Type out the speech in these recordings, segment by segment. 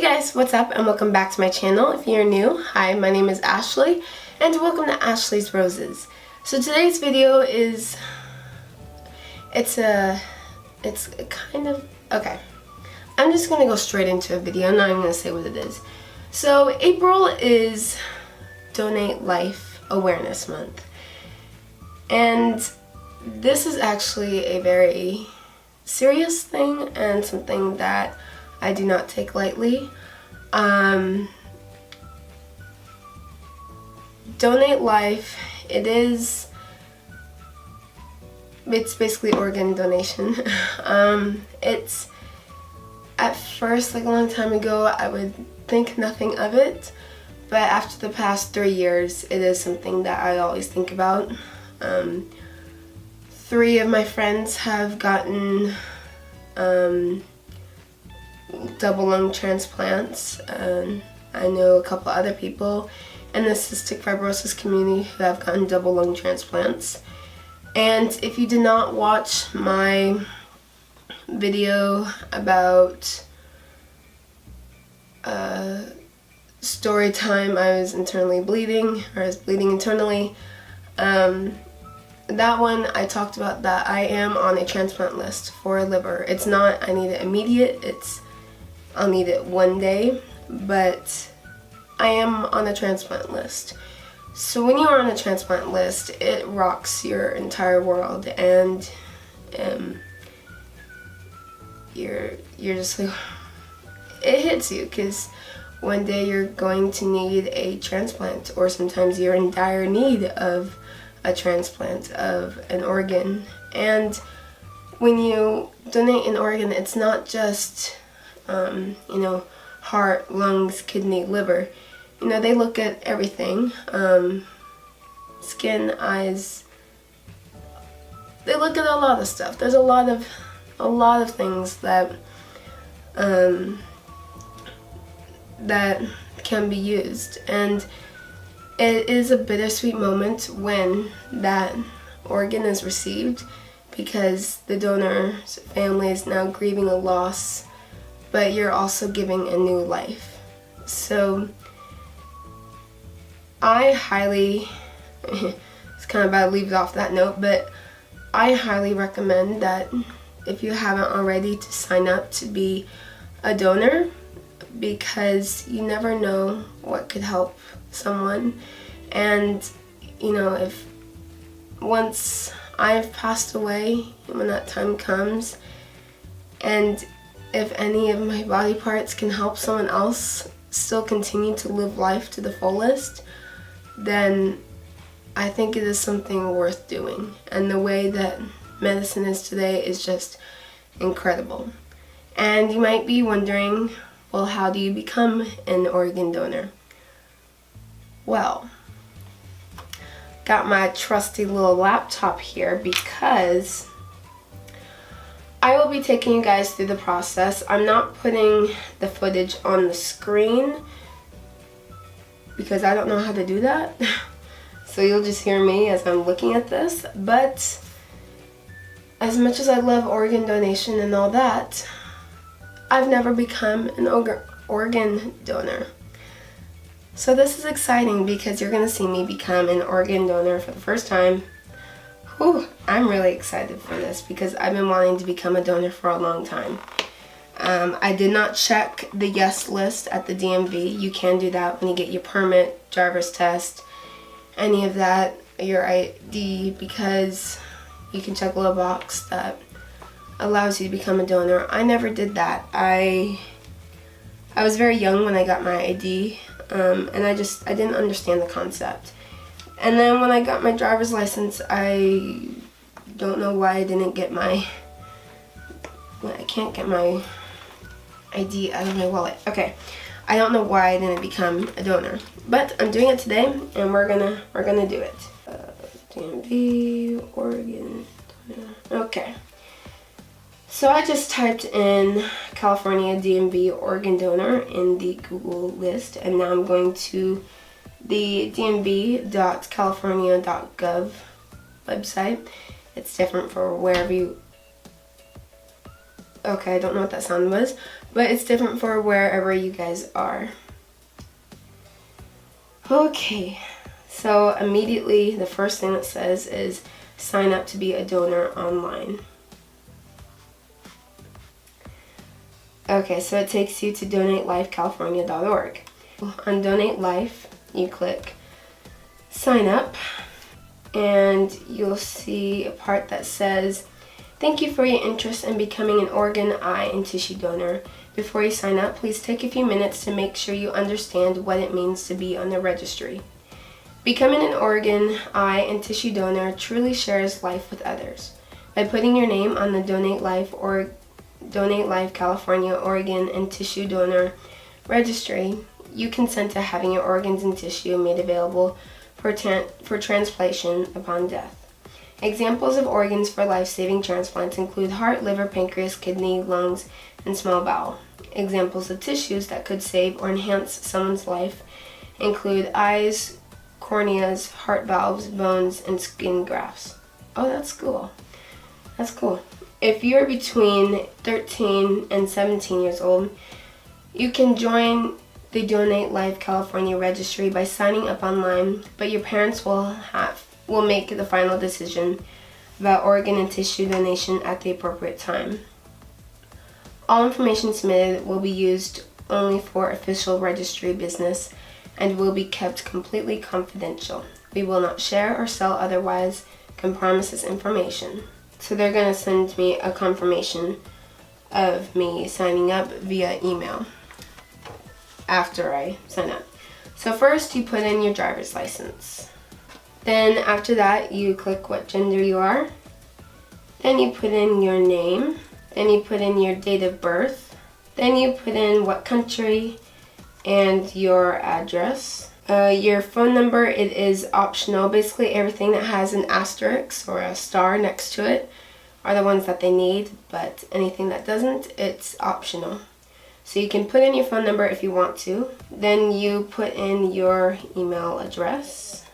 Hey guys, what's up and welcome back to my channel. If you're new, hi, my name is Ashley and welcome to Ashley's Roses. So today's video is, it's kind of, okay. I'm just going to go straight into a video. I'm not even going to say what it is. So April is Donate Life Awareness Month. And this is actually a very serious thing and something that I do not take lightly. Donate Life, it's basically organ donation. It's, at first, like a long time ago, I would think nothing of it, but after the past 3 years, it is something that I always think about. 3 of my friends have gotten double lung transplants. I know a couple other people in the cystic fibrosis community who have gotten double lung transplants. And if you did not watch my video about story time, I was internally bleeding, or I was bleeding internally. That one, I talked about that I am on a transplant list for a liver. It's not, I need it immediate, I'll need it one day, but I am on a transplant list. So when you're on a transplant list, it rocks your entire world, and you're just like, it hits you, because one day you're going to need a transplant, or sometimes you're in dire need of a transplant of an organ. And when you donate an organ, it's not just heart, lungs, kidney, liver. They look at everything. Skin, eyes. They look at a lot of stuff. There's a lot of things that that can be used, and it is a bittersweet moment when that organ is received, because the donor's family is now grieving a loss, but you're also giving a new life. So I highly, it's kind of bad to leave it off that note, but I highly recommend that if you haven't already, to sign up to be a donor, because you never know what could help someone. And if once I have passed away, when that time comes, and if any of my body parts can help someone else still continue to live life to the fullest, then I think it is something worth doing. And the way that medicine is today is just incredible. And you might be wondering, well, how do you become an organ donor? Well, got my trusty little laptop here, because I will be taking you guys through the process. I'm not putting the footage on the screen because I don't know how to do that. So you'll just hear me as I'm looking at this. But as much as I love organ donation and all that, I've never become an organ donor. So this is exciting, because you're going to see me become an organ donor for the first time. Whew, I'm really excited for this, because I've been wanting to become a donor for a long time. I did not check the yes list at the DMV. You can do that when you get your permit, driver's test, any of that, your ID, because you can check a little box that allows you to become a donor. I never did that. I was very young when I got my ID, and I didn't understand the concept. And then when I got my driver's license, I don't know why I didn't get I can't get my ID out of my wallet. Okay, I don't know why I didn't become a donor, but I'm doing it today, and we're gonna do it. DMV organ donor. Okay. So I just typed in California DMV organ donor in the Google list, and now I'm going to the dmv.california.gov website. It's different for wherever you Okay, I don't know what that sound was, but it's different for wherever you guys are. Okay, so immediately the first thing it says is sign up to be a donor online. Okay, so it takes you to donatelifecalifornia.org. On Donate Life, you click sign up, and you'll see a part that says, thank you for your interest in becoming an organ, eye, and tissue donor. Before you sign up, please take a few minutes to make sure you understand what it means to be on the registry. Becoming an organ, eye, and tissue donor truly shares life with others. By putting your name on the Donate Life California Organ and Tissue Donor Registry, you consent to having your organs and tissue made available for transplantation upon death. Examples of organs for life-saving transplants include heart, liver, pancreas, kidney, lungs, and small bowel. Examples of tissues that could save or enhance someone's life include eyes, corneas, heart valves, bones, and skin grafts. Oh, that's cool. That's cool. If you're between 13 and 17 years old, you can join the Donate Life California registry by signing up online, but your parents will make the final decision about organ and tissue donation at the appropriate time. All information submitted will be used only for official registry business and will be kept completely confidential. We will not share or sell otherwise can promise this information. So they're going to send me a confirmation of me signing up via email after I sign up. So first you put in your driver's license. Then after that you click what gender you are. Then you put in your name. Then you put in your date of birth. Then you put in what country and your address. Your phone number, it is optional. Basically everything that has an asterisk or a star next to it are the ones that they need, but anything that doesn't, it's optional. So you can put in your phone number if you want to. Then you put in your email address.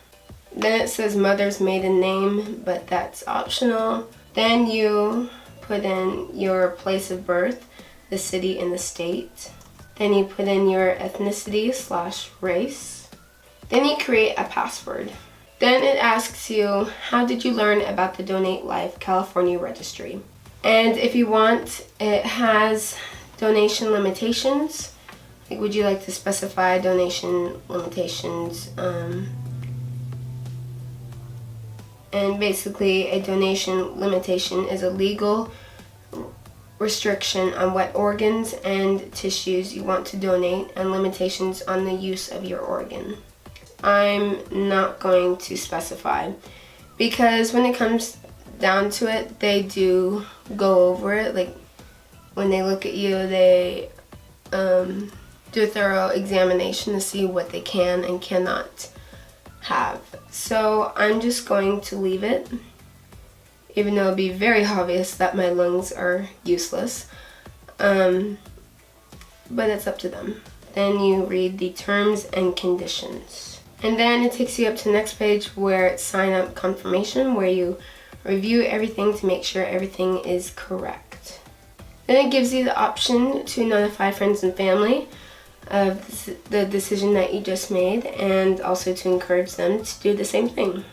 Then it says mother's maiden name, but that's optional. Then you put in your place of birth, the city and the state. Then you put in your ethnicity/race. Then you create a password. Then it asks you, how did you learn about the Donate Life California registry? And if you want, it has donation limitations. Like, would you like to specify donation limitations? And basically, a donation limitation is a legal restriction on what organs and tissues you want to donate and limitations on the use of your organ. I'm not going to specify because when it comes down to it, they do go over it. Like when they look at you, they do a thorough examination to see what they can and cannot have. So I'm just going to leave it, even though it'll be very obvious that my lungs are useless. But it's up to them. Then you read the terms and conditions. And then it takes you up to the next page where it's sign up confirmation, where you review everything to make sure everything is correct. Then it gives you the option to notify friends and family of the decision that you just made and also to encourage them to do the same thing.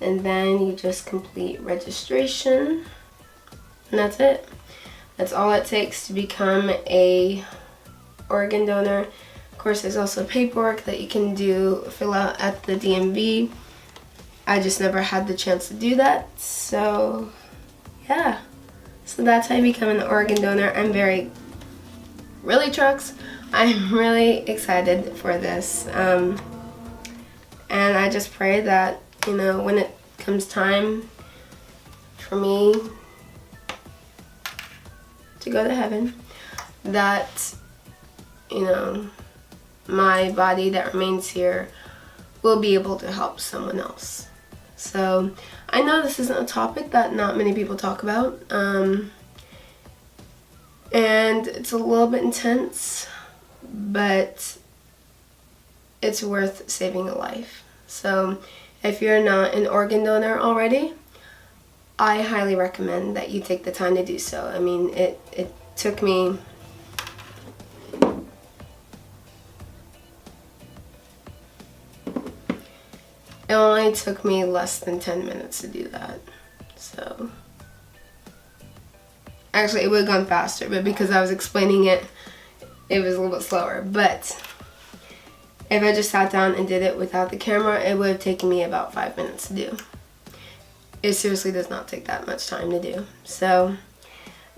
And then you just complete registration, and that's it. That's all it takes to become a organ donor. Of course, there's also paperwork that you can fill out at the DMV. I just never had the chance to do that, so yeah. So that's how you become an organ donor. I'm I'm really excited for this. And I just pray that, when it comes time for me to go to heaven, that, my body that remains here will be able to help someone else. So I know this isn't a topic that not many people talk about, and it's a little bit intense, but it's worth saving a life. So if you're not an organ donor already, I highly recommend that you take the time to do so. I mean, it took me it only took me less than 10 minutes to do that. So actually it would have gone faster, but because I was explaining it, it was a little bit slower. But if I just sat down and did it without the camera, it would have taken me about 5 minutes to do. It seriously does not take that much time to do. So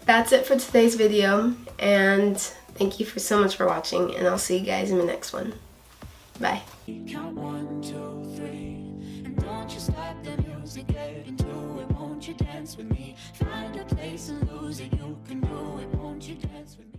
that's it for today's video, and thank you so much for watching, and I'll see you guys in the next one. Bye. Count 1, 2, 3, and don't you stop the music, get into it, won't you dance with me? Find a place and lose it, you can do it, won't you dance with me?